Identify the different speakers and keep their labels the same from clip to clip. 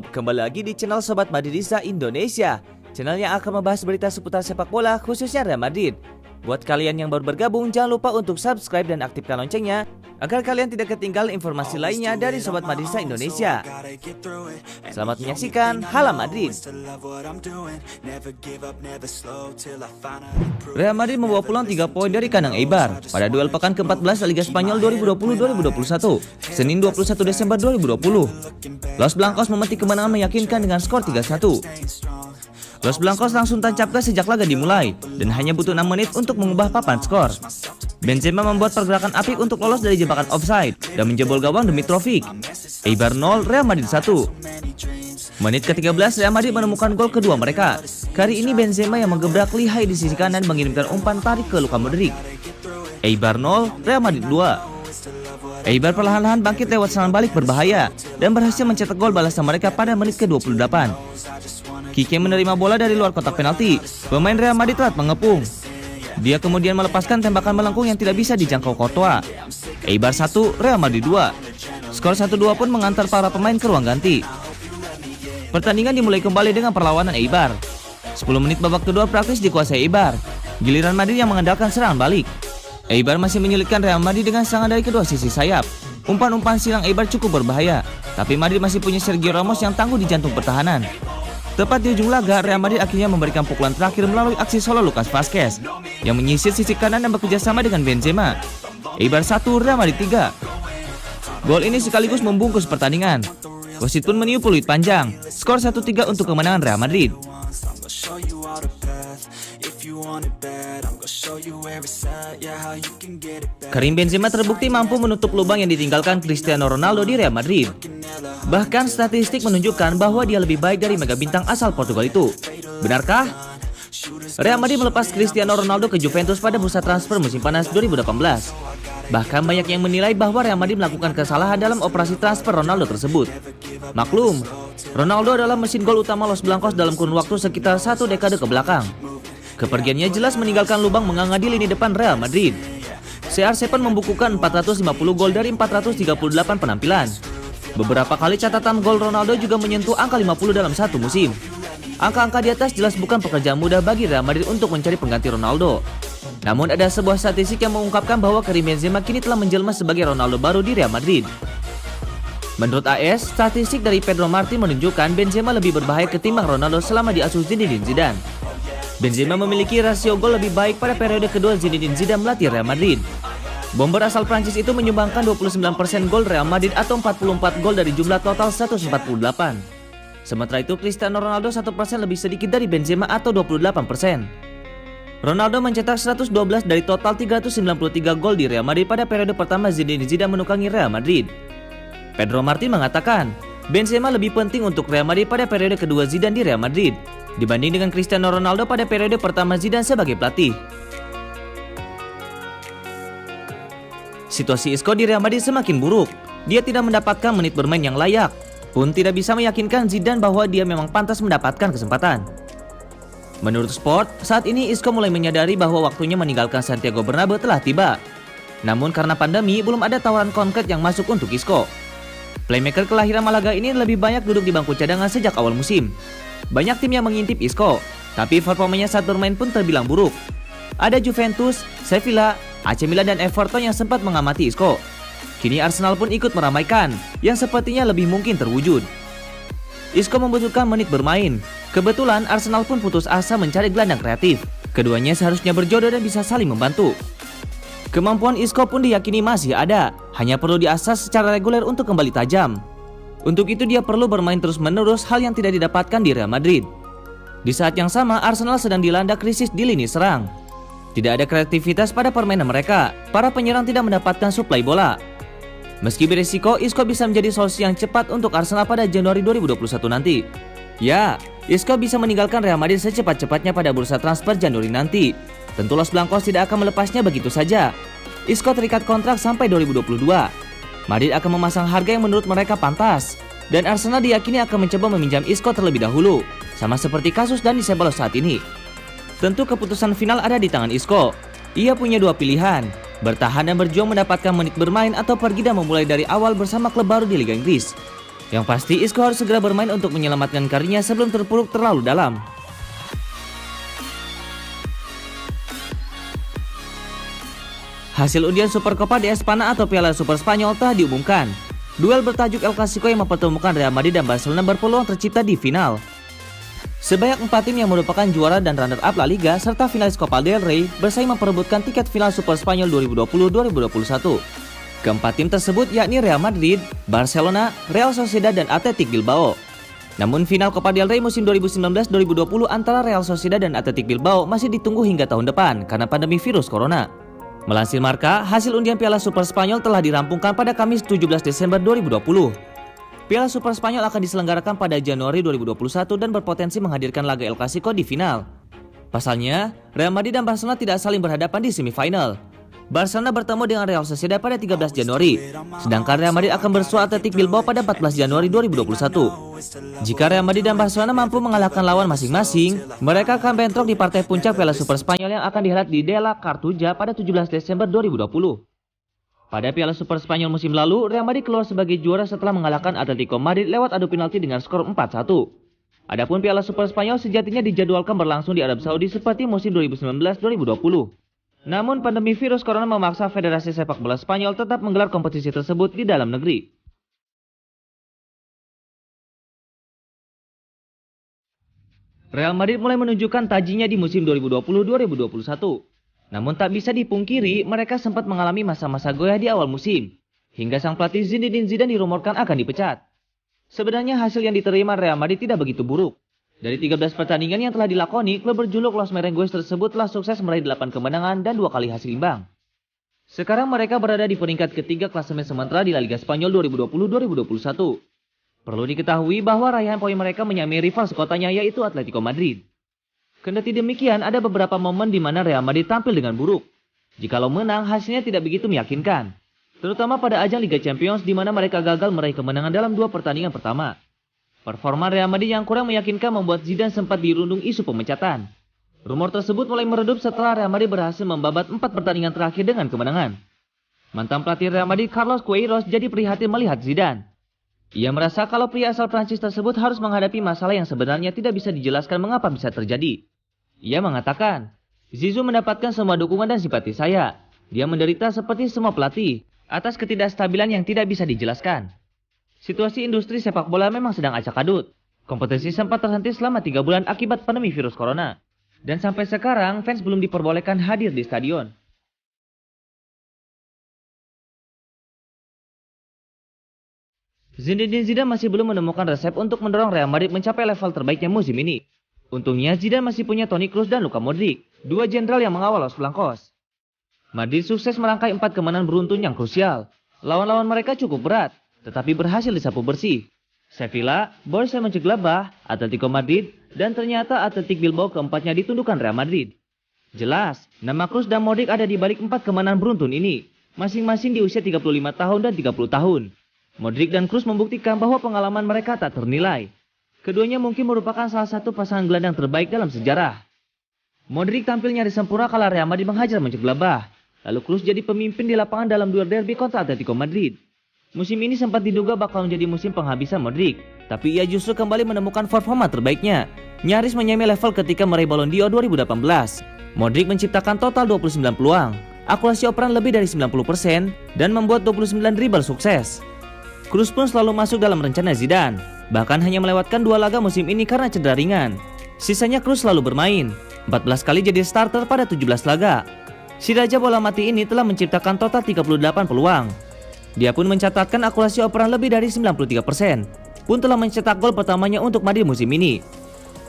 Speaker 1: Kembali lagi di channel Sobat Madridista Indonesia, channel yang akan membahas berita seputar sepak bola khususnya Real Madrid. Buat kalian yang baru bergabung, jangan lupa untuk subscribe dan aktifkan loncengnya agar kalian tidak ketinggalan informasi lainnya dari Sobat Madridista Indonesia. Selamat menyaksikan Hala Madrid. Real Madrid membawa pulang 3 poin dari kandang Eibar pada duel pekan ke-14 Liga Spanyol 2020-2021, Senin 21 Desember 2020. Los Blancos memetik kemenangan meyakinkan dengan skor 3-1. Los Blancos langsung tancap gas sejak laga dimulai dan hanya butuh 6 menit untuk mengubah papan skor. Benzema membuat pergerakan apik untuk lolos dari jebakan offside dan menjebol gawang demi Mitrovic. Eibar 0, Real Madrid 1. Menit ke-13 Real Madrid menemukan gol kedua mereka. Kali ini Benzema yang menggebrak lihai di sisi kanan mengirimkan umpan tarik ke Luka Modric. Eibar 0, Real Madrid 2. Eibar perlahan-lahan bangkit lewat serangan balik berbahaya dan berhasil mencetak gol balasan mereka pada menit ke-28. Kike menerima bola dari luar kotak penalti. Pemain Real Madrid telat mengepung. Dia kemudian melepaskan tembakan melengkung yang tidak bisa dijangkau Courtois. Eibar 1, Real Madrid 2. Skor 1-2 pun mengantar para pemain ke ruang ganti. Pertandingan dimulai kembali dengan perlawanan Eibar. 10 menit babak kedua praktis dikuasai Eibar. Giliran Madrid yang mengandalkan serangan balik. Eibar masih menyulitkan Real Madrid dengan serangan dari kedua sisi sayap. Umpan-umpan silang Eibar cukup berbahaya, tapi Madrid masih punya Sergio Ramos yang tangguh di jantung pertahanan. Tepat di ujung laga, Real Madrid akhirnya memberikan pukulan terakhir melalui aksi solo Lucas Vazquez yang menyisir sisi kanan dan bekerja sama dengan Benzema. Eibar 1, Real Madrid 3. Gol ini sekaligus membungkus pertandingan. Wasit pun meniup peluit panjang. Skor 1-3 untuk kemenangan Real Madrid. Karim Benzema terbukti mampu menutup lubang yang ditinggalkan Cristiano Ronaldo di Real Madrid. Bahkan statistik menunjukkan bahwa dia lebih baik dari mega bintang asal Portugal itu. Benarkah? Real Madrid melepas Cristiano Ronaldo ke Juventus pada bursa transfer musim panas 2018. Bahkan banyak yang menilai bahwa Real Madrid melakukan kesalahan dalam operasi transfer Ronaldo tersebut. Maklum, Ronaldo adalah mesin gol utama Los Blancos dalam kurun waktu sekitar 1 dekade ke belakang. Kepergiannya jelas meninggalkan lubang menganga di lini depan Real Madrid. CR7 membukukan 450 gol dari 438 penampilan. Beberapa kali catatan gol Ronaldo juga menyentuh angka 50 dalam satu musim. Angka-angka di atas jelas bukan pekerjaan mudah bagi Real Madrid untuk mencari pengganti Ronaldo. Namun ada sebuah statistik yang mengungkapkan bahwa Karim Benzema kini telah menjelma sebagai Ronaldo baru di Real Madrid. Menurut AS, statistik dari Pedro Martin menunjukkan Benzema lebih berbahaya ketimbang Ronaldo selama diasuh Zinedine Zidane. Benzema memiliki rasio gol lebih baik pada periode kedua Zinedine Zidane melatih Real Madrid. Bomber asal Prancis itu menyumbangkan 29% gol Real Madrid atau 44 gol dari jumlah total 148. Sementara itu Cristiano Ronaldo 1% lebih sedikit dari Benzema atau 28%. Ronaldo mencetak 112 dari total 393 gol di Real Madrid pada periode pertama Zinedine Zidane menukangi Real Madrid. Pedro Martin mengatakan, Benzema lebih penting untuk Real Madrid pada periode kedua Zidane di Real Madrid dibanding dengan Cristiano Ronaldo pada periode pertama Zidane sebagai pelatih. Situasi Isco di Real Madrid semakin buruk. Dia tidak mendapatkan menit bermain yang layak, pun tidak bisa meyakinkan Zidane bahwa dia memang pantas mendapatkan kesempatan. Menurut Sport, saat ini Isco mulai menyadari bahwa waktunya meninggalkan Santiago Bernabeu telah tiba. Namun karena pandemi, belum ada tawaran konkret yang masuk untuk Isco. Playmaker kelahiran Malaga ini lebih banyak duduk di bangku cadangan sejak awal musim. Banyak tim yang mengintip Isco, tapi performanya saat bermain pun terbilang buruk. Ada Juventus, Sevilla, AC Milan dan Everton yang sempat mengamati Isco. Kini Arsenal pun ikut meramaikan, yang sepertinya lebih mungkin terwujud. Isco membutuhkan menit bermain. Kebetulan Arsenal pun putus asa mencari gelandang kreatif. Keduanya seharusnya berjodoh dan bisa saling membantu. Kemampuan Isco pun diyakini masih ada, hanya perlu diasah secara reguler untuk kembali tajam. Untuk itu dia perlu bermain terus-menerus, hal yang tidak didapatkan di Real Madrid. Di saat yang sama, Arsenal sedang dilanda krisis di lini serang. Tidak ada kreativitas pada permainan mereka. Para penyerang tidak mendapatkan suplai bola. Meski beresiko, Isco bisa menjadi solusi yang cepat untuk Arsenal pada Januari 2021 nanti. Ya, Isco bisa meninggalkan Real Madrid secepat-cepatnya pada bursa transfer Januari nanti. Tentu Los Blancos tidak akan melepasnya begitu saja. Isco terikat kontrak sampai 2022. Madrid akan memasang harga yang menurut mereka pantas. Dan Arsenal diyakini akan mencoba meminjam Isco terlebih dahulu, sama seperti kasus Dani Ceballos saat ini. Tentu keputusan final ada di tangan Isco. Ia punya dua pilihan, bertahan dan berjuang mendapatkan menit bermain atau pergi dan memulai dari awal bersama klub baru di Liga Inggris. Yang pasti Isco harus segera bermain untuk menyelamatkan karirnya sebelum terpuruk terlalu dalam. Hasil undian Supercopa de España atau Piala Super Spanyol telah diumumkan. Duel bertajuk El Clasico yang mempertemukan Real Madrid dan Barcelona berpeluang tercipta di final. Sebanyak 4 tim yang merupakan juara dan runner-up La Liga serta finalis Copa del Rey bersaing memperebutkan tiket final Super Spanyol 2020-2021. Keempat tim tersebut yakni Real Madrid, Barcelona, Real Sociedad dan Athletic Bilbao. Namun final Copa del Rey musim 2019-2020 antara Real Sociedad dan Athletic Bilbao masih ditunggu hingga tahun depan karena pandemi virus corona. Melansir Marca, hasil undian Piala Super Spanyol telah dirampungkan pada Kamis 17 Desember 2020. Piala Super Spanyol akan diselenggarakan pada Januari 2021 dan berpotensi menghadirkan laga El Clasico di final. Pasalnya, Real Madrid dan Barcelona tidak saling berhadapan di semifinal. Barcelona bertemu dengan Real Sociedad pada 13 Januari, sedangkan Real Madrid akan bersua Athletic Bilbao pada 14 Januari 2021. Jika Real Madrid dan Barcelona mampu mengalahkan lawan masing-masing, mereka akan bentrok di partai puncak Piala Super Spanyol yang akan dihelat di De la Cartuja pada 17 Desember 2020. Pada Piala Super Spanyol musim lalu, Real Madrid keluar sebagai juara setelah mengalahkan Atletico Madrid lewat adu penalti dengan skor 4-1. Adapun Piala Super Spanyol sejatinya dijadwalkan berlangsung di Arab Saudi seperti musim 2019-2020. Namun pandemi virus corona memaksa Federasi Sepak Bola Spanyol tetap menggelar kompetisi tersebut di dalam negeri. Real Madrid mulai menunjukkan tajinya di musim 2020-2021. Namun tak bisa dipungkiri, mereka sempat mengalami masa-masa goyah di awal musim, hingga sang pelatih Zinedine Zidane dirumorkan akan dipecat. Sebenarnya hasil yang diterima Real Madrid tidak begitu buruk. Dari 13 pertandingan yang telah dilakoni, klub berjuluk Los Merengues tersebut telah sukses meraih 8 kemenangan dan 2 kali hasil imbang. Sekarang mereka berada di peringkat ketiga klasemen sementara di La Liga Spanyol 2020-2021. Perlu diketahui bahwa raihan poin mereka menyamai rival sekotanya yaitu Atletico Madrid. Kendati demikian, ada beberapa momen di mana Real Madrid tampil dengan buruk. Jikalau menang, hasilnya tidak begitu meyakinkan. Terutama pada ajang Liga Champions di mana mereka gagal meraih kemenangan dalam 2 pertandingan pertama. Performa Real Madrid yang kurang meyakinkan membuat Zidane sempat dirundung isu pemecatan. Rumor tersebut mulai meredup setelah Real Madrid berhasil membabat 4 pertandingan terakhir dengan kemenangan. Mantan pelatih Real Madrid Carlos Queiroz jadi prihatin melihat Zidane. Ia merasa kalau pria asal Prancis tersebut harus menghadapi masalah yang sebenarnya tidak bisa dijelaskan mengapa bisa terjadi. Ia mengatakan, Zizou mendapatkan semua dukungan dan simpati saya. Dia menderita seperti semua pelatih atas ketidakstabilan yang tidak bisa dijelaskan. Situasi industri sepak bola memang sedang acak-adut. Kompetisi sempat terhenti selama 3 bulan akibat pandemi virus corona. Dan sampai sekarang fans belum diperbolehkan hadir di stadion. Zinedine Zidane masih belum menemukan resep untuk mendorong Real Madrid mencapai level terbaiknya musim ini. Untungnya Zidane masih punya Toni Kroos dan Luka Modric, 2 jenderal yang mengawal Los Blancos. Madrid sukses merangkai 4 kemenangan beruntun yang krusial. Lawan-lawan mereka cukup berat, tetapi berhasil disapu bersih. Sevilla, Borussia Mönchengladbach, Atletico Madrid, dan ternyata Athletic Bilbao keempatnya ditundukkan Real Madrid. Jelas, nama Kroos dan Modric ada di balik 4 kemenangan beruntun ini, masing-masing di usia 35 tahun dan 30 tahun. Modric dan Kroos membuktikan bahwa pengalaman mereka tak ternilai. Keduanya mungkin merupakan salah satu pasangan gelandang terbaik dalam sejarah. Modric tampil nyaris sempurna kala Real Madrid menghajar Mönchengladbach. Lalu Kroos jadi pemimpin di lapangan dalam duel derby kontra Atletico Madrid. Musim ini sempat diduga bakal menjadi musim penghabisan Modric, tapi ia justru kembali menemukan performa terbaiknya, nyaris menyamai level ketika meraih Ballon d'Or 2018. Modric menciptakan total 29 peluang, akurasi operan lebih dari 90%, dan membuat 29 dribble sukses. Kroos pun selalu masuk dalam rencana Zidane, bahkan hanya melewatkan 2 laga musim ini karena cedera ringan. Sisanya Kroos selalu bermain, 14 kali jadi starter pada 17 laga. Si Raja Bola Mati ini telah menciptakan total 38 peluang. Dia pun mencatatkan akurasi operan lebih dari 93%, pun telah mencetak gol pertamanya untuk Madrid musim ini.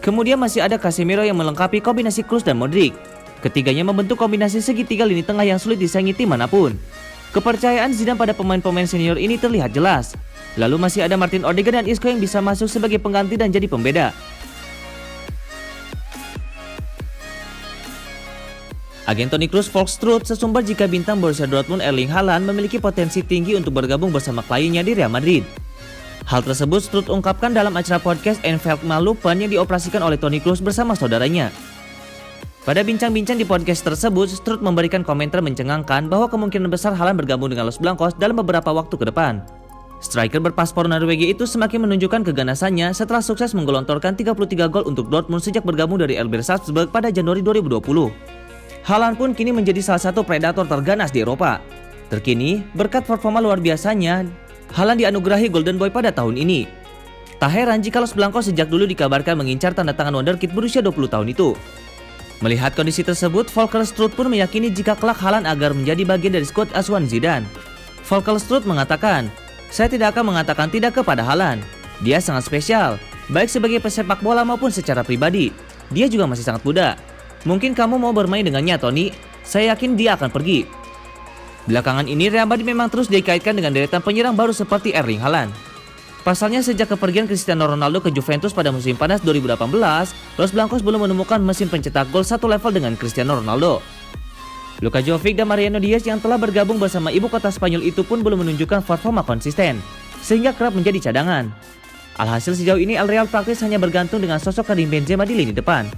Speaker 1: Kemudian masih ada Casemiro yang melengkapi kombinasi Kroos dan Modric. Ketiganya membentuk kombinasi segitiga lini tengah yang sulit disaingi tim manapun. Kepercayaan Zidane pada pemain-pemain senior ini terlihat jelas. Lalu masih ada Martin Odegaard dan Isco yang bisa masuk sebagai pengganti dan jadi pembeda. Agen Toni Kroos Volkskrug sesumber jika bintang Borussia Dortmund Erling Haaland memiliki potensi tinggi untuk bergabung bersama kliennya di Real Madrid. Hal tersebut Strutt ungkapkan dalam acara podcast Eintracht Malupan yang dioperasikan oleh Toni Kroos bersama saudaranya. Pada bincang-bincang di podcast tersebut, Strutt memberikan komentar mencengangkan bahwa kemungkinan besar Haaland bergabung dengan Los Blancos dalam beberapa waktu ke depan. Striker berpaspor Norwegia itu semakin menunjukkan keganasannya setelah sukses menggelontorkan 33 gol untuk Dortmund sejak bergabung dari RB Salzburg pada Januari 2020. Haaland pun kini menjadi salah satu predator terganas di Eropa. Terkini, berkat performa luar biasanya, Haaland dianugerahi Golden Boy pada tahun ini. Tak heran jika Los Blancos sejak dulu dikabarkan mengincar tanda tangan wonderkid berusia 20 tahun itu. Melihat kondisi tersebut, Volker Strutt pun meyakini jika kelak Haaland agar menjadi bagian dari skuad asuhan Zidane. Volker Strutt mengatakan, "Saya tidak akan mengatakan tidak kepada Haaland. Dia sangat spesial, baik sebagai pesepak bola maupun secara pribadi. Dia juga masih sangat muda. Mungkin kamu mau bermain dengannya, Tony. Saya yakin dia akan pergi." Belakangan ini Real Madrid memang terus dikaitkan dengan deretan penyerang baru seperti Erling Haaland. Pasalnya sejak kepergian Cristiano Ronaldo ke Juventus pada musim panas 2018, Los Blancos belum menemukan mesin pencetak gol satu level dengan Cristiano Ronaldo. Luka Jovic dan Mariano Diaz yang telah bergabung bersama ibu kota Spanyol itu pun belum menunjukkan performa konsisten, sehingga kerap menjadi cadangan. Alhasil sejauh ini Real praktis hanya bergantung dengan sosok Karim Benzema di lini depan.